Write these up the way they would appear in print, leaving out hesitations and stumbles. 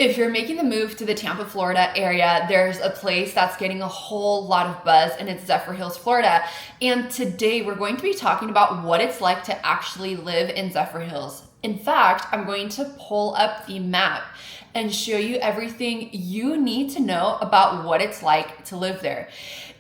If you're making the move to the Tampa, Florida area, there's a place that's getting a whole lot of buzz, and it's Zephyrhills, Florida. And today we're going to be talking about what it's like to actually live in Zephyrhills. In fact, I'm going to pull up the map and show you everything you need to know about what it's like to live there.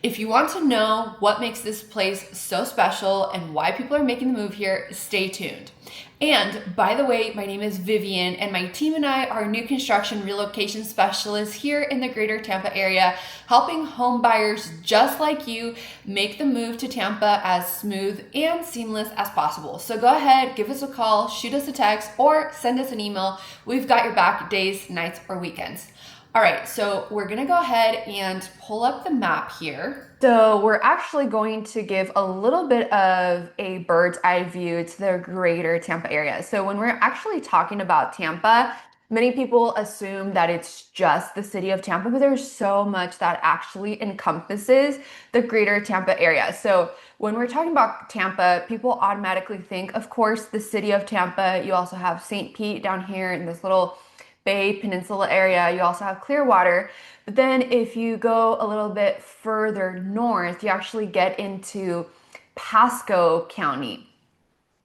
If you want to know what makes this place so special and why people are making the move here, stay tuned. And by the way, my name is Vivien, and my team and I are new construction relocation specialists here in the greater Tampa area, helping home buyers just like you make the move to Tampa as smooth and seamless as possible. So go ahead, give us a call, shoot us a text, or send us an email. We've got your back days, nights, or weekends. All right, so we're gonna go ahead and pull up the map here. So we're actually going to give a little bit of a bird's eye view to the greater Tampa area. So when we're actually talking about Tampa, many people assume that it's just the city of Tampa, but there's so much that actually encompasses the greater Tampa area. So when we're talking about Tampa, people automatically think, of course, the city of Tampa. You also have St. Pete down here in this little Bay Peninsula area. You also have Clearwater. But then if you go a little bit further north, you actually get into Pasco County.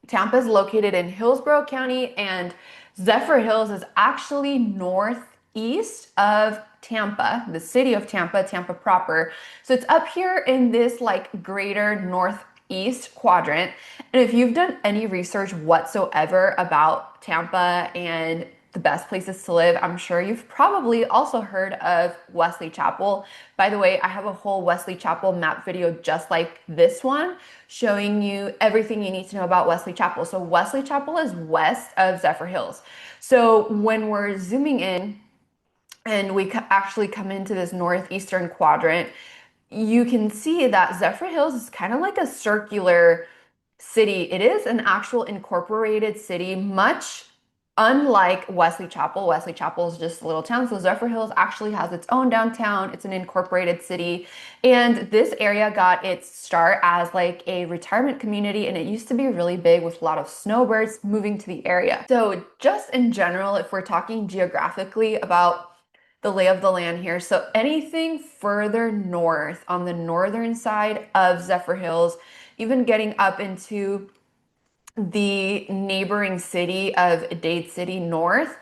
Tampa is located in Hillsborough County, and Zephyrhills is actually northeast of Tampa, the city of Tampa, Tampa proper. So it's up here in this like greater northeast quadrant. And if you've done any research whatsoever about Tampa and the best places to live, I'm sure you've probably also heard of Wesley Chapel. By the way, I have a whole Wesley Chapel map video just like this one, showing you everything you need to know about Wesley Chapel. So Wesley Chapel is west of Zephyrhills. So when we're zooming in and we actually come into this northeastern quadrant, you can see that Zephyrhills is kind of like a circular city. It is an actual incorporated city, much unlike Wesley Chapel. Wesley Chapel is just a little town, so Zephyrhills actually has its own downtown. It's an incorporated city, and this area got its start as like a retirement community, and it used to be really big with a lot of snowbirds moving to the area. So just in general, if we're talking geographically about the lay of the land here, so anything further north on the northern side of Zephyrhills, even getting up into the neighboring city of Dade City North,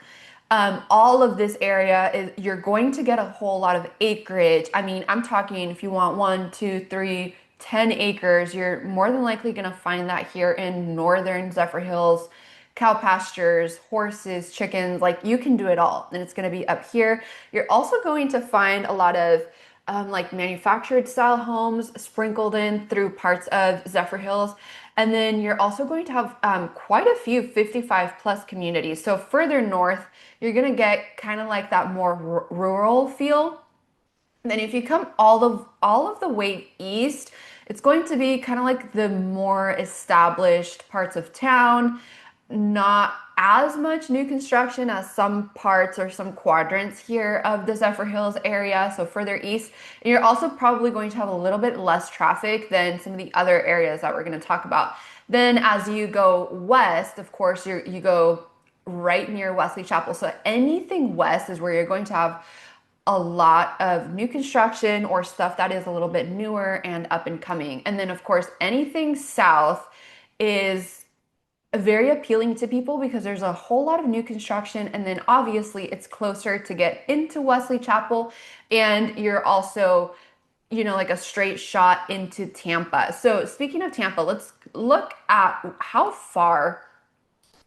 all of this area is, you're going to get a whole lot of acreage. I mean, I'm talking if you want 1, 2, 3, 10 acres, you're more than likely going to find that here in northern Zephyrhills. Cow pastures, horses, chickens, like you can do it all. And it's going to be up here. You're also going to find a lot of like manufactured style homes sprinkled in through parts of Zephyrhills. And then you're also going to have quite a few 55 plus communities. So further north, you're going to get kind of like that more rural feel. And then if you come all of the way east, it's going to be kind of like the more established parts of town, not as much new construction as some parts or some quadrants here of the Zephyrhills area, so further east. And you're also probably going to have a little bit less traffic than some of the other areas that we're going to talk about. Then as you go west, of course, you go right near Wesley Chapel. So anything west is where you're going to have a lot of new construction or stuff that is a little bit newer and up and coming. And then of course, anything south is very appealing to people because there's a whole lot of new construction, and then obviously it's closer to get into Wesley Chapel, and you're also, like a straight shot into Tampa. So speaking of Tampa, let's look at how far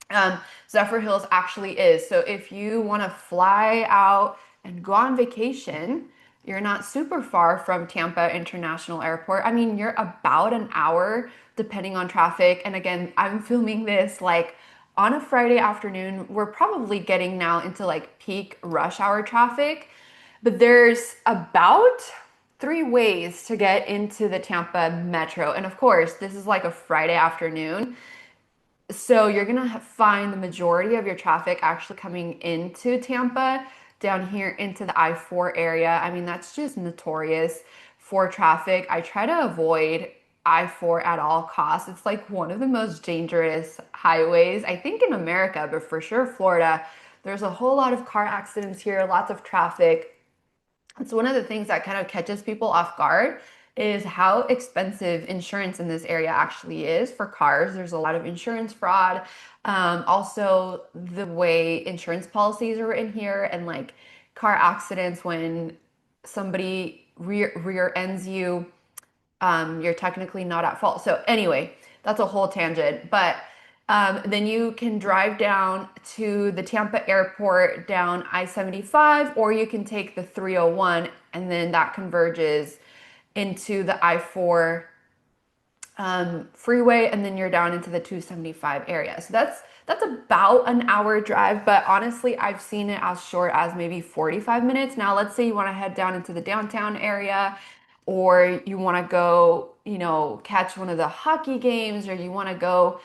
Zephyrhills actually is. So if you want to fly out and go on vacation, you're not super far from Tampa International Airport. I mean, you're about an hour depending on traffic. And again, I'm filming this like on a Friday afternoon. We're probably getting now into like peak rush hour traffic, but there's about 3 ways to get into the Tampa metro. And of course, this is like a Friday afternoon. So you're gonna find the majority of your traffic actually coming into Tampa, down here into the I-4 area. I mean, that's just notorious for traffic. I try to avoid I-4 at all costs. It's like one of the most dangerous highways, I think in America, but for sure Florida. There's a whole lot of car accidents here, lots of traffic. It's one of the things that kind of catches people off guard is how expensive insurance in this area actually is for cars. There's a lot of insurance fraud. Also, the way insurance policies are written here and like car accidents when somebody rear ends you, you're technically not at fault. So anyway, that's a whole tangent. But then you can drive down to the Tampa airport down I-75, or you can take the 301, and then that converges into the I-4 freeway, and then you're down into the 275 area. So that's about an hour drive, but honestly, I've seen it as short as maybe 45 minutes. Now, let's say you want to head down into the downtown area, or you want to go, catch one of the hockey games, or you want to go,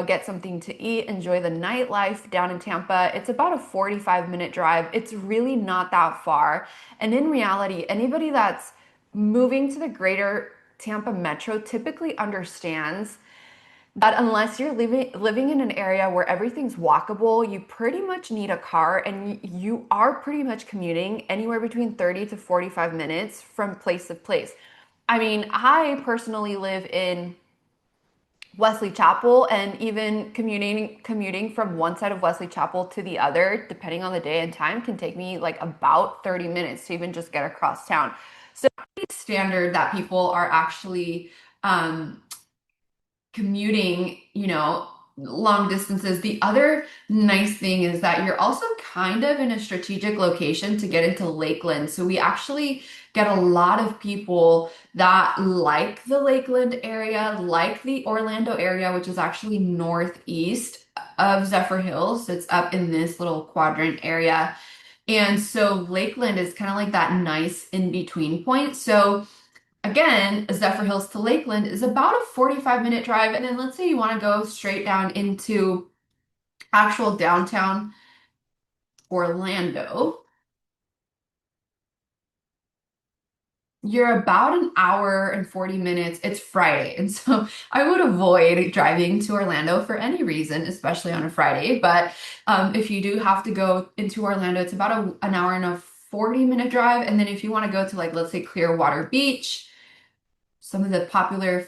get something to eat, enjoy the nightlife down in Tampa. It's about a 45-minute drive. It's really not that far. And in reality, anybody that's moving to the greater Tampa metro typically understands that unless you're living in an area where everything's walkable, you pretty much need a car, and you are pretty much commuting anywhere between 30 to 45 minutes from place to place. I mean, I personally live in Wesley Chapel, and even commuting from one side of Wesley Chapel to the other, depending on the day and time, can take me like about 30 minutes to even just get across town. So it's standard that people are actually commuting, long distances. The other nice thing is that you're also kind of in a strategic location to get into Lakeland. So we actually get a lot of people that like the Lakeland area, like the Orlando area, which is actually northeast of Zephyrhills. It's up in this little quadrant area. And so Lakeland is kind of like that nice in-between point. So again, Zephyrhills to Lakeland is about a 45-minute drive. And then let's say you want to go straight down into actual downtown Orlando. You're about an hour and 40 minutes. It's Friday. And so I would avoid driving to Orlando for any reason, especially on a Friday. But if you do have to go into Orlando, it's about an hour and a 40-minute drive. And then if you want to go to, like, let's say Clearwater Beach, some of the popular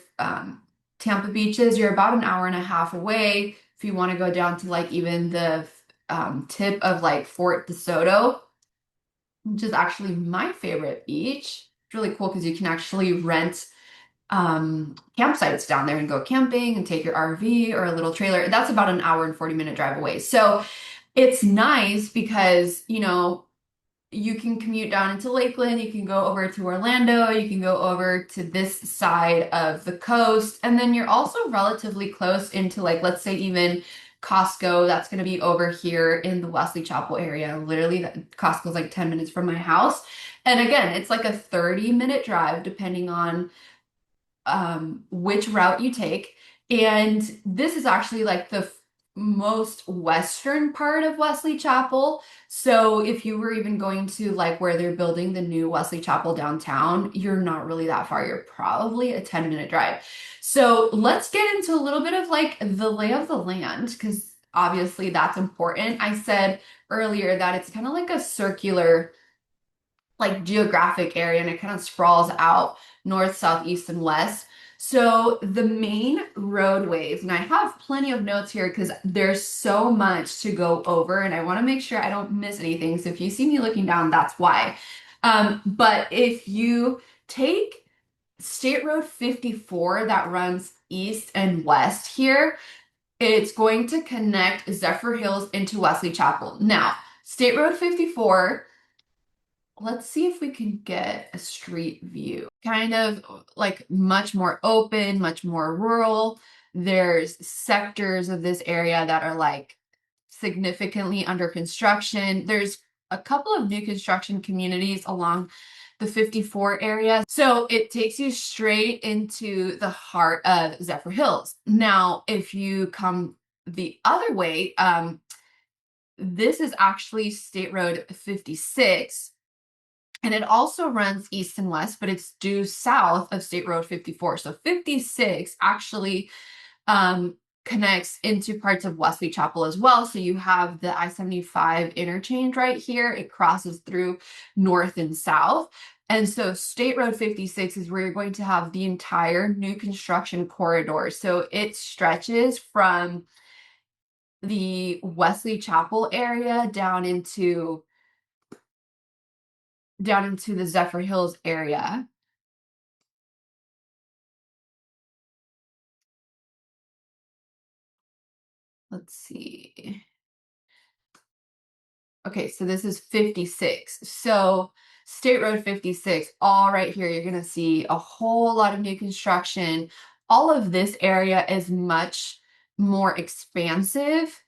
Tampa beaches, you're about an hour and a half away. If you want to go down to like even the tip of like Fort DeSoto, which is actually my favorite beach. It's really cool because you can actually rent campsites down there and go camping and take your RV or a little trailer. That's about an hour and 40-minute drive away. So it's nice because, you can commute down into Lakeland, you can go over to Orlando, you can go over to this side of the coast, and then you're also relatively close into, like, let's say even Costco. That's going to be over here in the Wesley Chapel area. Literally, Costco's like 10 minutes from my house. And again, it's like a 30-minute drive depending on which route you take. And this is actually like the most western part of Wesley Chapel. So if you were even going to like where they're building the new Wesley Chapel downtown, you're not really that far. You're probably a 10-minute drive. So let's get into a little bit of like the lay of the land, because obviously that's important. I said earlier that it's kind of like a circular, like geographic area, and it kind of sprawls out north, south, east, and west. So the main roadways, and I have plenty of notes here because there's so much to go over, and I want to make sure I don't miss anything. So if you see me looking down, that's why. But if you take State Road 54 that runs east and west here, it's going to connect Zephyrhills into Wesley Chapel. Now, State Road 54, let's see if we can get a street view. Kind of like much more open, much more rural. There's sectors of this area that are like significantly under construction. There's a couple of new construction communities along the 54 area. So it takes you straight into the heart of Zephyrhills. Now, if you come the other way, this is actually State Road 56. And it also runs east and west, but it's due south of State Road 54. So 56 actually connects into parts of Wesley Chapel as well. So you have the I-75 interchange right here. It crosses through north and south. And so State Road 56 is where you're going to have the entire new construction corridor. So it stretches from the Wesley Chapel area down into the Zephyrhills area. Let's see. Okay, so this is 56. So State Road 56, all right here, you're going to see a whole lot of new construction. All of this area is much more expansive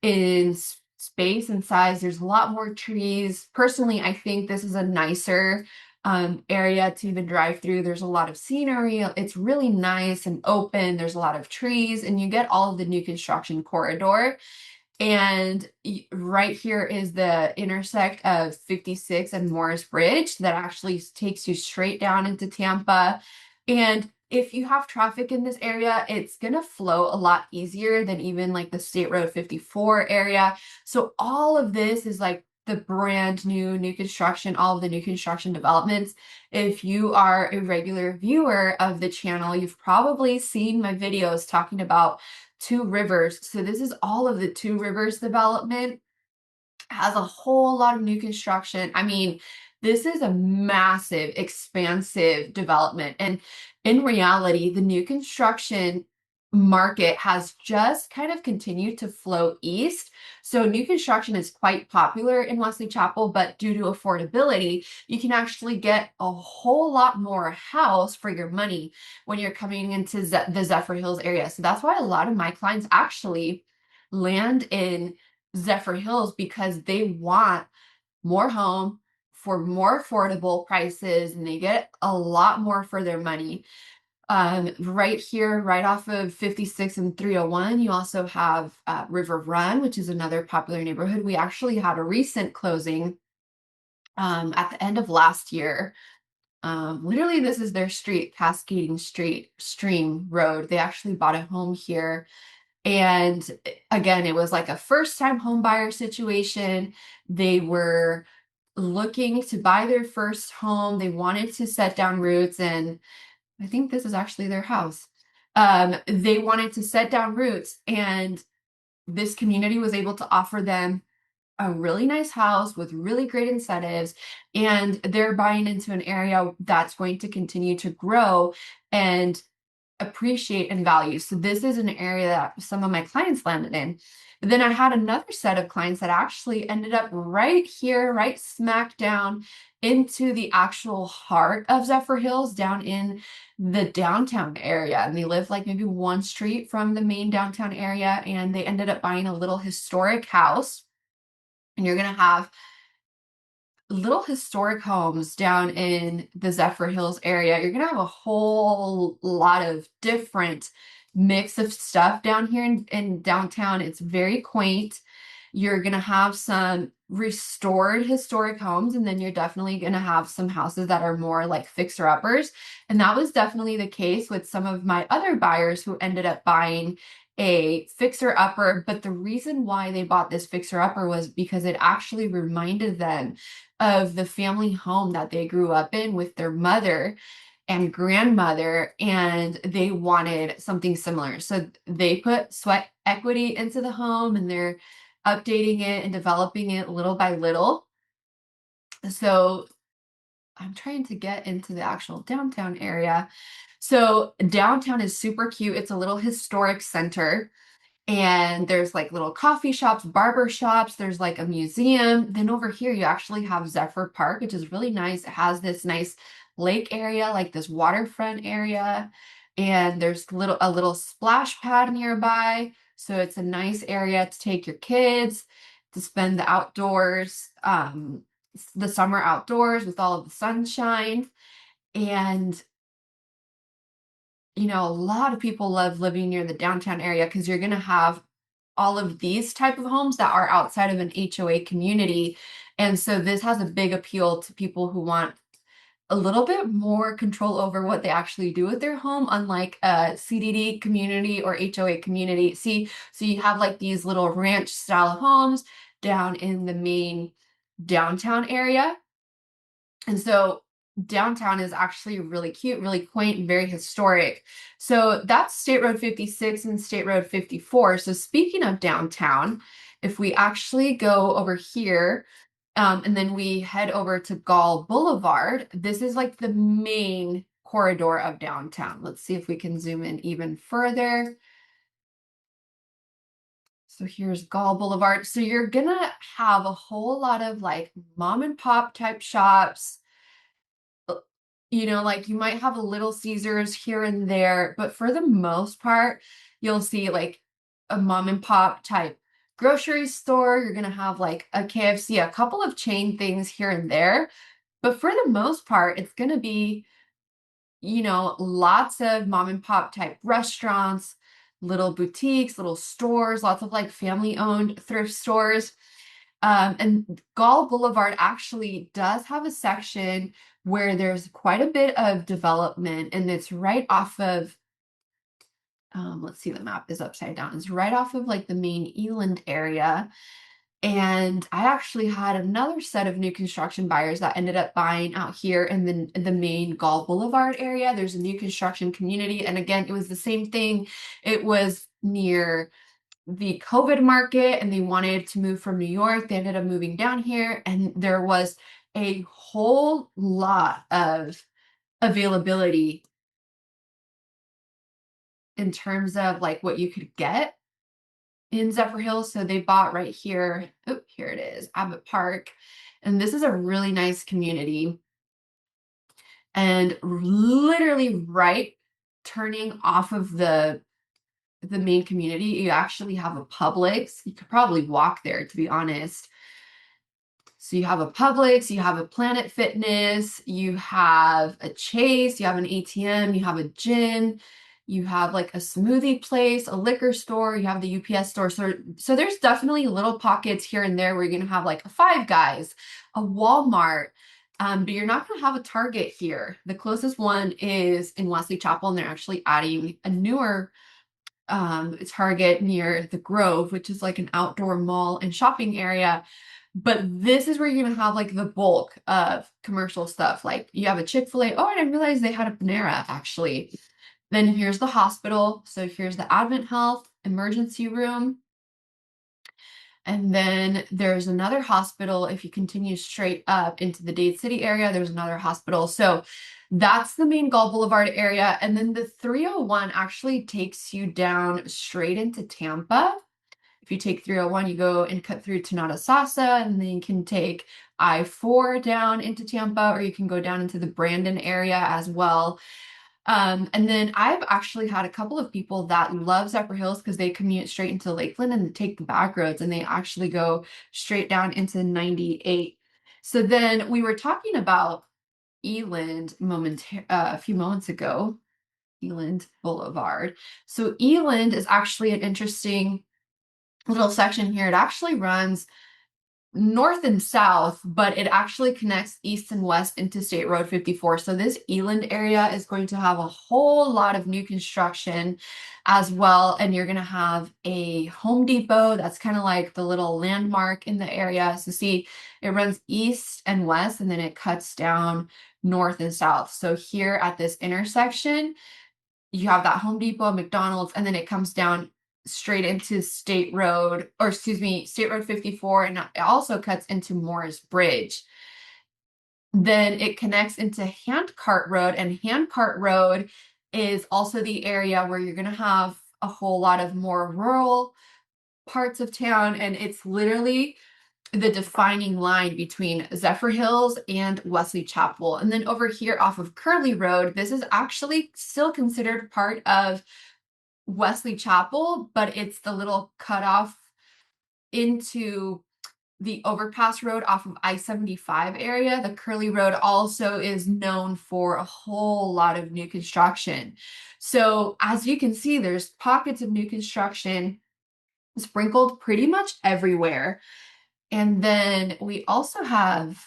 in space and size. There's a lot more trees. Personally, I think this is a nicer area to even drive through. There's a lot of scenery. It's really nice and open. There's a lot of trees, and you get all of the new construction corridor. And right here is the intersect of 56 and Morris Bridge that actually takes you straight down into Tampa. And if you have traffic in this area, it's going to flow a lot easier than even like the State Road 54 area. So all of this is like the brand new construction, all of the new construction developments. If you are a regular viewer of the channel, you've probably seen my videos talking about Two Rivers. So this is all of the Two Rivers development. Has a whole lot of new construction. I mean, this is a massive, expansive development. And in reality, the new construction market has just kind of continued to flow east. So new construction is quite popular in Wesley Chapel, but due to affordability, you can actually get a whole lot more house for your money when you're coming into the Zephyrhills area. So that's why a lot of my clients actually land in Zephyrhills, because they want more home for more affordable prices, and they get a lot more for their money. Right here, right off of 56 and 301, you also have River Run, which is another popular neighborhood. We actually had a recent closing at the end of last year. Literally, this is their street, Cascading Stream Road. They actually bought a home here. And again, it was like a first-time home buyer situation. They were looking to buy their first home. They wanted to set down roots, and I think this is actually their house. They wanted to set down roots, and this community was able to offer them a really nice house with really great incentives, and they're buying into an area that's going to continue to grow and appreciate and value. So this is an area that some of my clients landed in. But then I had another set of clients that actually ended up right here, right smack down into the actual heart of Zephyrhills, down in the downtown area. And they live like maybe one street from the main downtown area, and they ended up buying a little historic house. And you're going to have little historic homes down in the Zephyrhills area. You're gonna have a whole lot of different mix of stuff down here in downtown. It's very quaint. You're gonna have some restored historic homes, and then you're definitely gonna have some houses that are more like fixer-uppers. And that was definitely the case with some of my other buyers who ended up buying a fixer-upper. But the reason why they bought this fixer-upper was because it actually reminded them of the family home that they grew up in with their mother and grandmother, and they wanted something similar. So they put sweat equity into the home, and they're updating it and developing it little by little. So I'm trying to get into the actual downtown area. So downtown is super cute. It's a little historic center. And there's like little coffee shops, barber shops, there's like a museum. Then over here, you actually have Zephyr Park, which is really nice. It has this nice lake area, like this waterfront area. And there's a little splash pad nearby. So it's a nice area to take your kids to spend the outdoors, the summer outdoors with all of the sunshine. And a lot of people love living near the downtown area because you're going to have all of these type of homes that are outside of an HOA community. And so this has a big appeal to people who want a little bit more control over what they actually do with their home, unlike a CDD community or HOA community. See, so you have like these little ranch style homes down in the main downtown area. And so downtown is actually really cute, really quaint, and very historic. So that's State Road 56 and State Road 54. So speaking of downtown, if we actually go over here, and then we head over to Gall Boulevard, this is like the main corridor of downtown. Let's see if we can zoom in even further. So here's Gall Boulevard. So you're gonna have a whole lot of like mom and pop type shops. You know, like you might have a Little Caesars here and there, but for the most part, you'll see like a mom and pop type grocery store. You're gonna have like a KFC, a couple of chain things here and there. But for the most part, it's gonna be, you know, lots of mom and pop type restaurants, little boutiques, little stores, lots of like family owned thrift stores. And Gall Boulevard actually does have a section where there's quite a bit of development, and it's right off of, let's see, the map is upside down. It's right off of like the main Eland area. And I actually had another set of new construction buyers that ended up buying out here in the main Gall Boulevard area. There's a new construction community. And again, it was the same thing. It was near the COVID market and they wanted to move from New York. They ended up moving down here, and there was a whole lot of availability in terms of like what you could get in Zephyrhills. So they bought right here. Oh, here it is, Abbott Park. And this is a really nice community. And literally right turning off of the main community, you actually have a Publix. You could probably walk there, to be honest. So you have a Publix, you have a Planet Fitness, you have a Chase, you have an ATM, you have a gym, you have like a smoothie place, a liquor store, you have the UPS store. So there's definitely little pockets here and there where you're gonna have like a Five Guys, a Walmart, but you're not gonna have a Target here. The closest one is in Wesley Chapel, and they're actually adding a newer Target near the Grove, which is like an outdoor mall and shopping area. But this is where you're gonna have like the bulk of commercial stuff. Like you have a Chick-fil-A. Oh, I didn't realize they had a Panera actually. Then here's the hospital. So here's the Advent Health emergency room. And then there's another hospital. If you continue straight up into the Dade City area, there's another hospital. So that's the main Gall Boulevard area. And then the 301 actually takes you down straight into Tampa. If you take 301, you go and cut through to Notasasa, and then you can take I-4 down into Tampa, or you can go down into the Brandon area as well. And then I've actually had a couple of people that love Zephyrhills because they commute straight into Lakeland and take the back roads, and they actually go straight down into 98. So then we were talking about Eland a few moments ago, Eland Boulevard. So Eland is actually an interesting little section here. It actually runs north and south, but it actually connects east and west into State Road 54. So this Eland area is going to have a whole lot of new construction as well. And you're going to have a Home Depot. That's kind of like the little landmark in the area. So see, it runs east and west, and then it cuts down north and south. So here at this intersection, you have that Home Depot, McDonald's, and then it comes down straight into State Road 54, and it also cuts into Morris Bridge. Then it connects into Handcart Road, and Handcart Road is also the area where you're going to have a whole lot of more rural parts of town, and it's literally the defining line between Zephyrhills and Wesley Chapel. And then over here off of Curly Road, this is actually still considered part of Wesley Chapel, but it's the little cutoff into the overpass road off of I-75 area. The Curly Road also is known for a whole lot of new construction. So as you can see, there's pockets of new construction sprinkled pretty much everywhere. And then we also have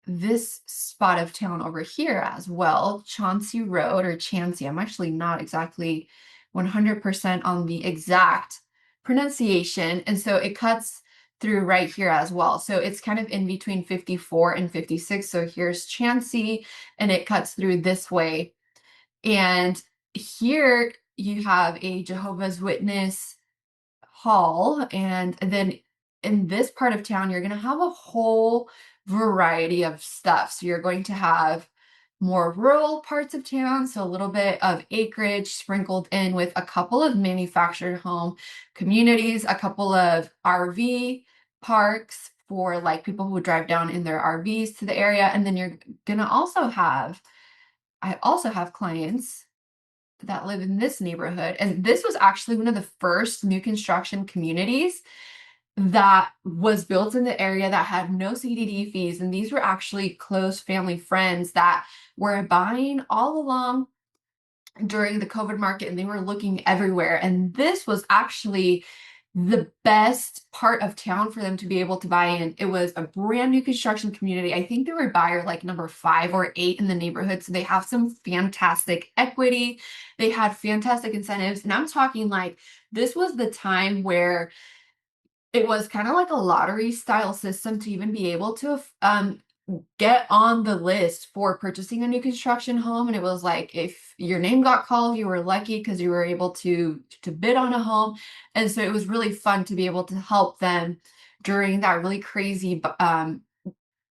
this spot of town over here as well, Chauncey Road or Chansey. I'm actually not exactly 100% on the exact pronunciation. And so it cuts through right here as well. So it's kind of in between 54 and 56. So here's Chansey and it cuts through this way. And here you have a Jehovah's Witness hall, and then in this part of town you're going to have a whole variety of stuff. So you're going to have more rural parts of town, so a little bit of acreage sprinkled in with a couple of manufactured home communities, a couple of RV parks for like people who drive down in their RVs to the area. And then you're gonna also have, I also have clients that live in this neighborhood. And this was actually one of the first new construction communities that was built in the area that had no CDD fees. And these were actually close family friends that were buying all along during the COVID market, and they were looking everywhere. And this was actually the best part of town for them to be able to buy in. It was a brand new construction community. I think they were buyer like number 5 or 8 in the neighborhood. So they have some fantastic equity. They had fantastic incentives. And I'm talking like this was the time where it was kind of like a lottery style system to even be able to get on the list for purchasing a new construction home. And it was like if your name got called, you were lucky because you were able to bid on a home. And so it was really fun to be able to help them during that really crazy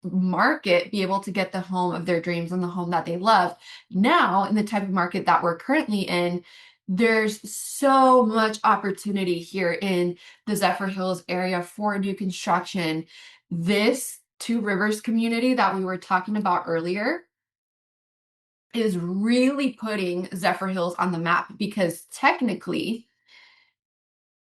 market be able to get the home of their dreams and the home that they love. Now, in the type of market that we're currently in, there's so much opportunity here in the Zephyrhills area for new construction. This Two Rivers community that we were talking about earlier is really putting Zephyrhills on the map because technically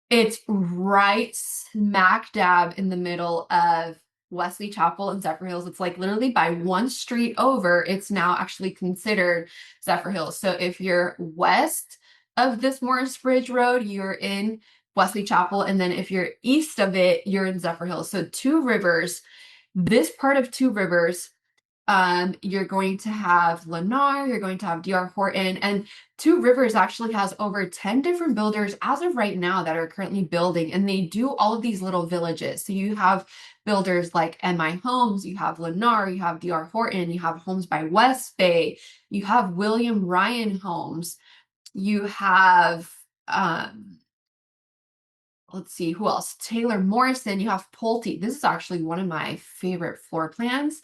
it's right smack dab in the middle of Wesley Chapel and Zephyrhills. It's like literally by one street over, it's now actually considered Zephyrhills. So if you're west of this Morris Bridge Road, you're in Wesley Chapel. And then if you're east of it, you're in Zephyrhills. So Two Rivers, this part of Two Rivers, you're going to have Lennar, you're going to have DR Horton, and Two Rivers actually has over 10 different builders as of right now that are currently building, and they do all of these little villages. So you have builders like MI Homes, you have Lennar, you have DR Horton, you have Homes by West Bay, you have William Ryan Homes, you have let's see who else, Taylor Morrison, you have Pulte. This is actually one of my favorite floor plans.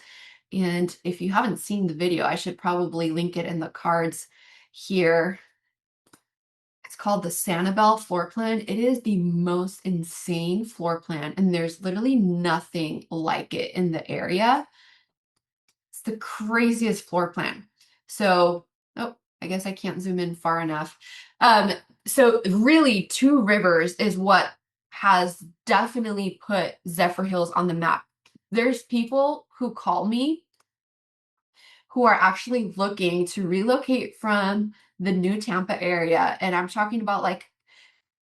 And if you haven't seen the video, I should probably link it in the cards here. It's called the Sanibel floor plan. It is the most insane floor plan, and there's literally nothing like it in the area. It's the craziest floor plan. So, oh, I guess I can't zoom in far enough. So really, Two Rivers is what has definitely put Zephyrhills on the map. There's people who call me who are actually looking to relocate from the new Tampa area. And I'm talking about like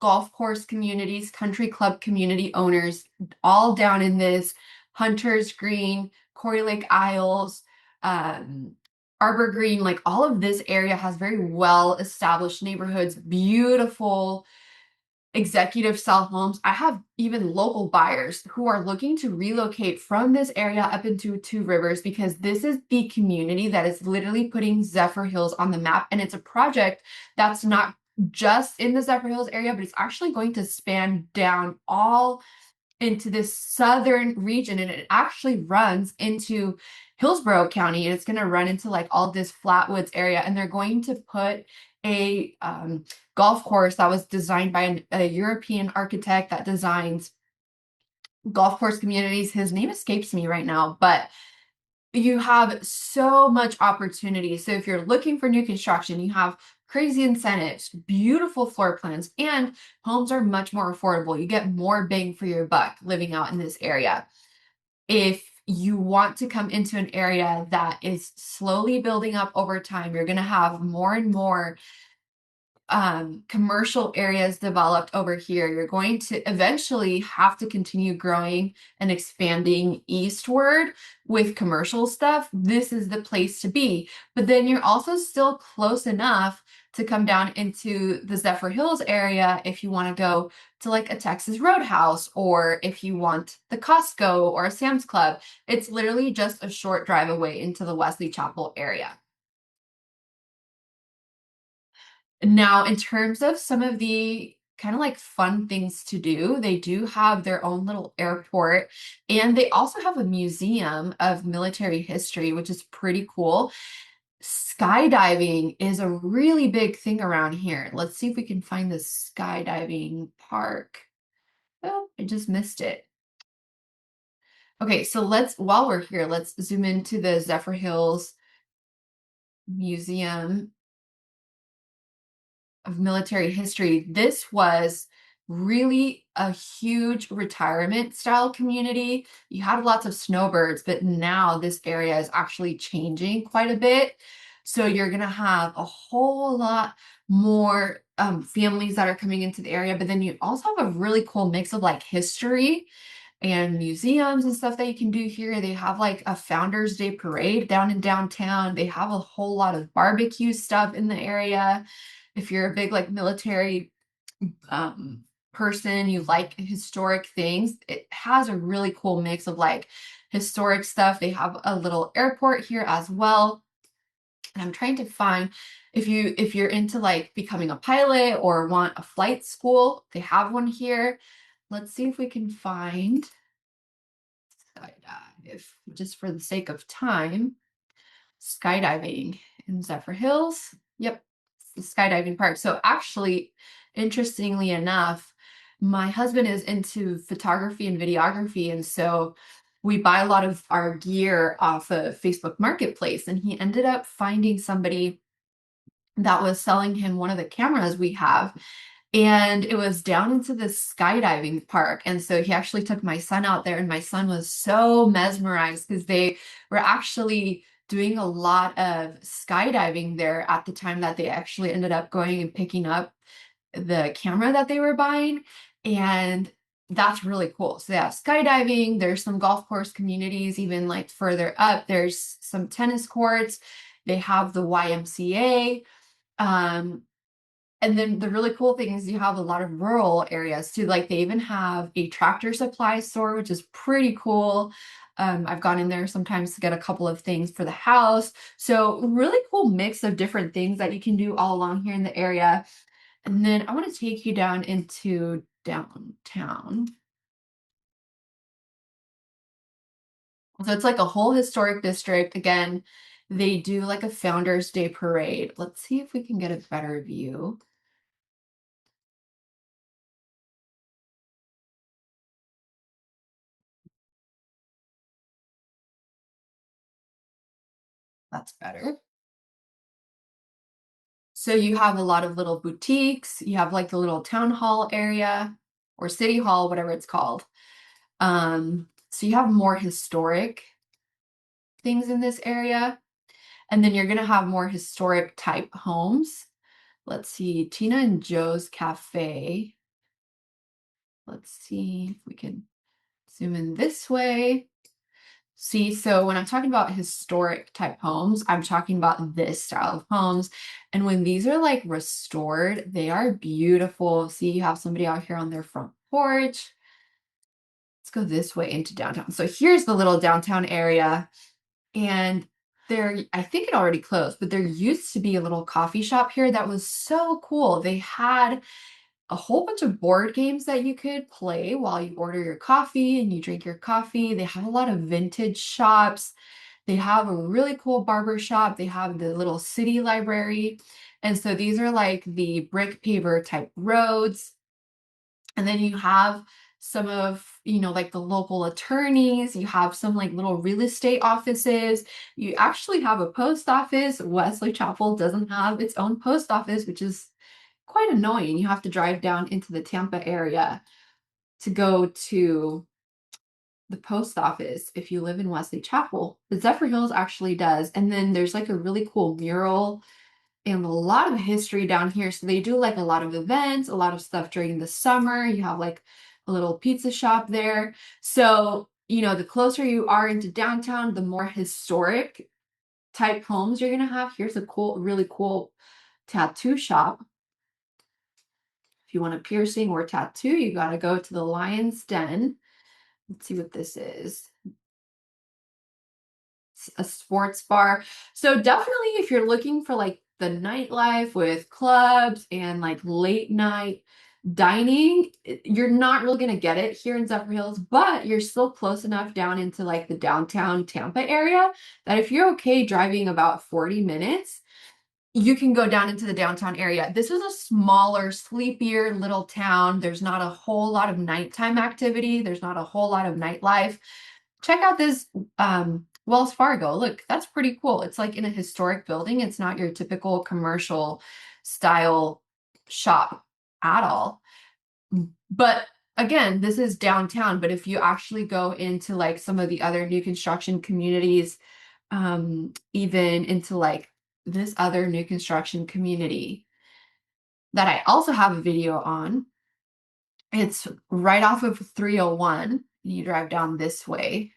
golf course communities, country club community owners, all down in this Hunter's Green, Corey Lake Isles, Arbor Green, like all of this area has very well established neighborhoods, beautiful executive style homes. I have even local buyers who are looking to relocate from this area up into Two Rivers because this is the community that is literally putting Zephyrhills on the map. And it's a project that's not just in the Zephyrhills area, but it's actually going to span down all into this southern region, and it actually runs into Hillsborough County, and it's going to run into like all this Flatwoods area, and they're going to put a golf course that was designed by a European architect that designs golf course communities. His name escapes me right now, but you have so much opportunity. So if you're looking for new construction, you have crazy incentives, beautiful floor plans, and homes are much more affordable. You get more bang for your buck living out in this area. If you want to come into an area that is slowly building up over time, you're going to have more and more commercial areas developed over here, you're going to eventually have to continue growing and expanding eastward with commercial stuff. This is the place to be. But then you're also still close enough to come down into the Zephyrhills area if you want to go to like a Texas Roadhouse, or if you want the Costco or a Sam's Club. It's literally just a short drive away into the Wesley Chapel area. Now, in terms of some of the kind of like fun things to do, they do have their own little airport, and they also have a museum of military history, which is pretty cool. Skydiving is a really big thing around here. Let's see if we can find the skydiving park. Oh, I just missed it. Okay, so while we're here, let's zoom into the Zephyrhills Museum of Military History. This was really a huge retirement style community. You had lots of snowbirds, but now this area is actually changing quite a bit. So you're going to have a whole lot more families that are coming into the area, but then you also have a really cool mix of like history and museums and stuff that you can do here. They have like a Founders Day parade down in downtown. They have a whole lot of barbecue stuff in the area. If you're a big like military person, you like historic things, it has a really cool mix of like historic stuff. They have a little airport here as well. And I'm trying to find, if you're into like becoming a pilot or want a flight school, they have one here. Let's see if we can find skydive, just for the sake of time. Skydiving in Zephyrhills. Yep, it's the skydiving park. So actually, interestingly enough, my husband is into photography and videography, and so we buy a lot of our gear off of Facebook Marketplace, and he ended up finding somebody that was selling him one of the cameras we have, and it was down into this skydiving park. And so he actually took my son out there, and my son was so mesmerized because they were actually doing a lot of skydiving there at the time that they actually ended up going and picking up the camera that they were buying. And that's really cool. So they have skydiving, there's some golf course communities, even like further up, there's some tennis courts, they have the YMCA. Um, and then the really cool thing is you have a lot of rural areas too. Like they even have a tractor supply store, which is pretty cool. I've gone in there sometimes to get a couple of things for the house. So really cool mix of different things that you can do all along here in the area. And then I want to take you down into downtown. So it's like a whole historic district. Again, they do like a Founders Day parade. Let's see if we can get a better view. That's better. So you have a lot of little boutiques, you have like the little town hall area or city hall, whatever it's called. So you have more historic things in this area. And then you're gonna have more historic type homes. Let's see, Tina and Joe's Cafe. Let's see if we can zoom in this way. See, so when I'm talking about historic type homes, I'm talking about this style of homes. And when these are like restored, they are beautiful. See, you have somebody out here on their front porch. Let's go this way into downtown. So here's the little downtown area. And there, I think it already closed, but there used to be a little coffee shop here that was so cool. They had a whole bunch of board games that you could play while you order your coffee and you drink your coffee. They have a lot of vintage shops. They have a really cool barber shop. They have the little city library. And so these are like the brick paver type roads. And then you have some of, like the local attorneys. You have some like little real estate offices. You actually have a post office. Wesley Chapel doesn't have its own post office, which is quite annoying. You have to drive down into the Tampa area to go to the post office if you live in Wesley Chapel. The Zephyrhills actually does. And then there's like a really cool mural and a lot of history down here. So they do like a lot of events, a lot of stuff during the summer. You have like a little pizza shop there. So, you know, the closer you are into downtown, the more historic type homes you're gonna have. Here's a really cool tattoo shop. If you want a piercing or tattoo, you gotta go to the Lion's Den. Let's see what this is. It's a sports bar. So definitely if you're looking for like the nightlife with clubs and like late night dining, you're not really gonna get it here in Zephyrhills, but you're still close enough down into like the downtown Tampa area that if you're okay driving about 40 minutes, you can go down into the downtown area. This is a smaller, sleepier little town. There's not a whole lot of nighttime activity. There's not a whole lot of nightlife. Check out this Wells Fargo. Look, that's pretty cool. It's like in a historic building. It's not your typical commercial style shop at all. But again, this is downtown. But if you actually go into like some of the other new construction communities, even into like this other new construction community that I also have a video on, it's right off of 301. You drive down this way.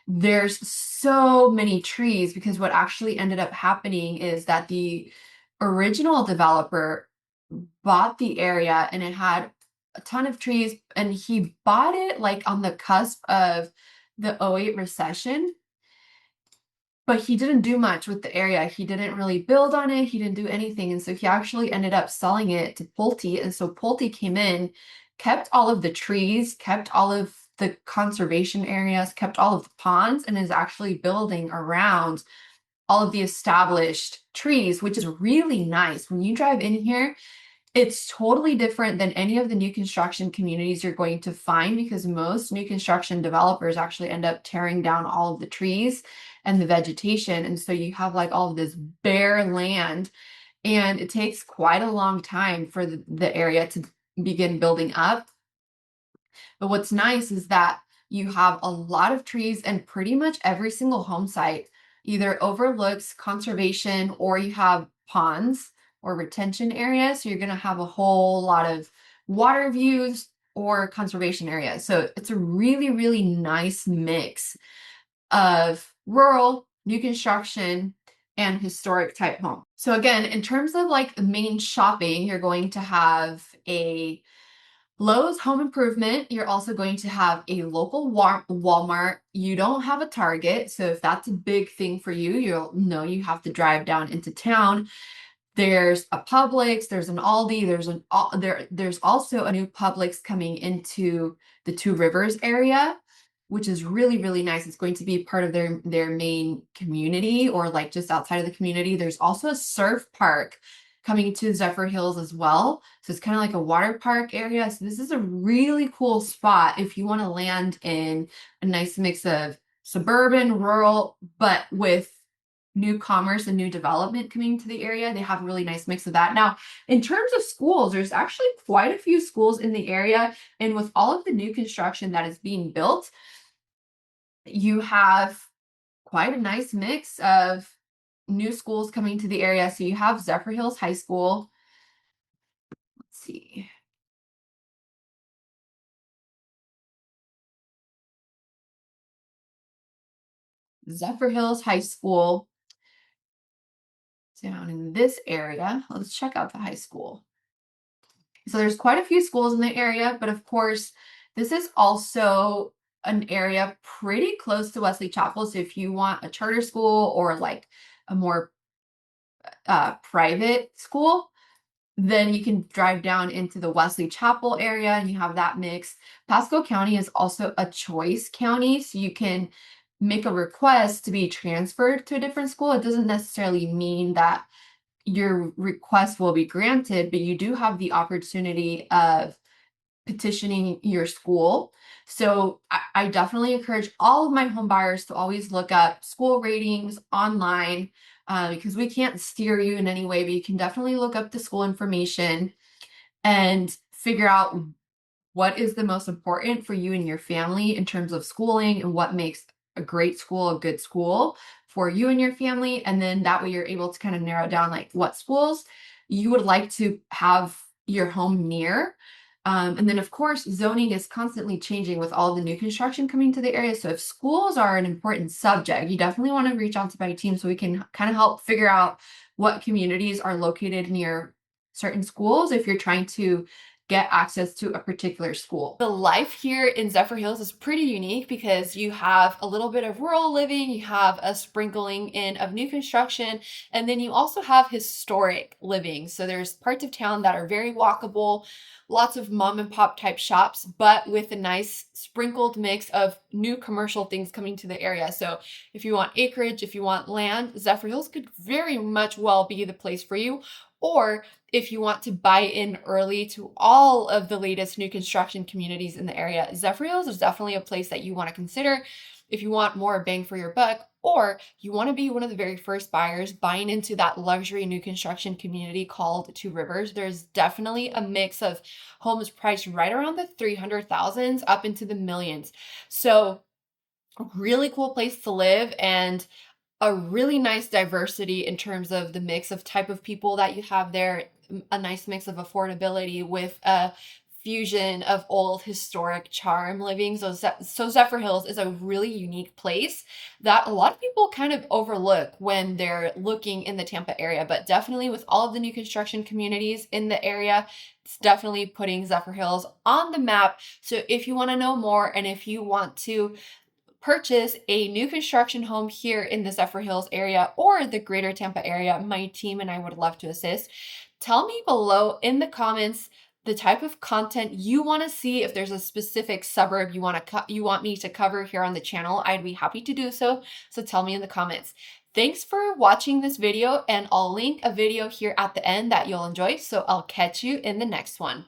There's so many trees because what actually ended up happening is that the original developer bought the area and it had a ton of trees, and he bought it like on the cusp of the '08 recession, but he didn't do much with the area. He didn't really build on it. He didn't do anything. And so he actually ended up selling it to Pulte. And so Pulte came in, kept all of the trees, kept all of the conservation areas, kept all of the ponds, and is actually building around all of the established trees, which is really nice. When you drive in here, it's totally different than any of the new construction communities you're going to find, because most new construction developers actually end up tearing down all of the trees and the vegetation. And so you have like all of this bare land, and it takes quite a long time for the area to begin building up. But what's nice is that you have a lot of trees, and pretty much every single home site either overlooks conservation or you have ponds or retention areas. So you're going to have a whole lot of water views or conservation areas. So it's a really, really nice mix of rural, new construction, and historic type home. So again, in terms of like the main shopping, you're going to have a Lowe's Home Improvement. You're also going to have a local Walmart. You don't have a Target, so if that's a big thing for you, you'll know you have to drive down into town. There's a Publix, there's an Aldi, there's also a new Publix coming into the Two Rivers area, which is really, really nice. It's going to be part of their main community, or like just outside of the community. There's also a surf park coming to Zephyrhills as well. So it's kind of like a water park area. So this is a really cool spot if you want to land in a nice mix of suburban, rural, but with new commerce and new development coming to the area. They have a really nice mix of that. Now, in terms of schools, there's actually quite a few schools in the area. And with all of the new construction that is being built, you have quite a nice mix of new schools coming to the area. So you have Zephyrhills High School. Let's see. Zephyrhills High School down in this area. Let's check out the high school. So there's quite a few schools in the area, but of course, this is also an area pretty close to Wesley Chapel. So if you want a charter school or like a more private school, then you can drive down into the Wesley Chapel area and you have that mix. Pasco County is also a choice county, so you can make a request to be transferred to a different school. It doesn't necessarily mean that your request will be granted, but you do have the opportunity of petitioning your school. So I definitely encourage all of my home buyers to always look up school ratings online, because we can't steer you in any way, but you can definitely look up the school information and figure out what is the most important for you and your family in terms of schooling and what makes a great school, a good school for you and your family. And then that way you're able to kind of narrow down like what schools you would like to have your home near. And then, of course, zoning is constantly changing with all the new construction coming to the area. So if schools are an important subject, you definitely want to reach out to my team so we can kind of help figure out what communities are located near certain schools if you're trying to get access to a particular school. The life here in Zephyrhills is pretty unique because you have a little bit of rural living, you have a sprinkling in of new construction, and then you also have historic living. So there's parts of town that are very walkable, lots of mom and pop type shops, but with a nice sprinkled mix of new commercial things coming to the area. So if you want acreage, if you want land, Zephyrhills could very much well be the place for you. Or if you want to buy in early to all of the latest new construction communities in the area, Zephyrhills is definitely a place that you want to consider if you want more bang for your buck, or you want to be one of the very first buyers buying into that luxury new construction community called Two Rivers. There's definitely a mix of homes priced right around the 300,000s up into the millions. So a really cool place to live, and a really nice diversity in terms of the mix of type of people that you have there, a nice mix of affordability with a fusion of old historic charm living. So Zephyrhills is a really unique place that a lot of people kind of overlook when they're looking in the Tampa area, but definitely with all of the new construction communities in the area, it's definitely putting Zephyrhills on the map. So if you want to know more and if you want to purchase a new construction home here in the Zephyrhills area or the greater Tampa area, my team and I would love to assist. Tell me below in the comments the type of content you want to see. If there's a specific suburb you want me to cover here on the channel, I'd be happy to do so. So tell me in the comments. Thanks for watching this video, and I'll link a video here at the end that you'll enjoy. So I'll catch you in the next one.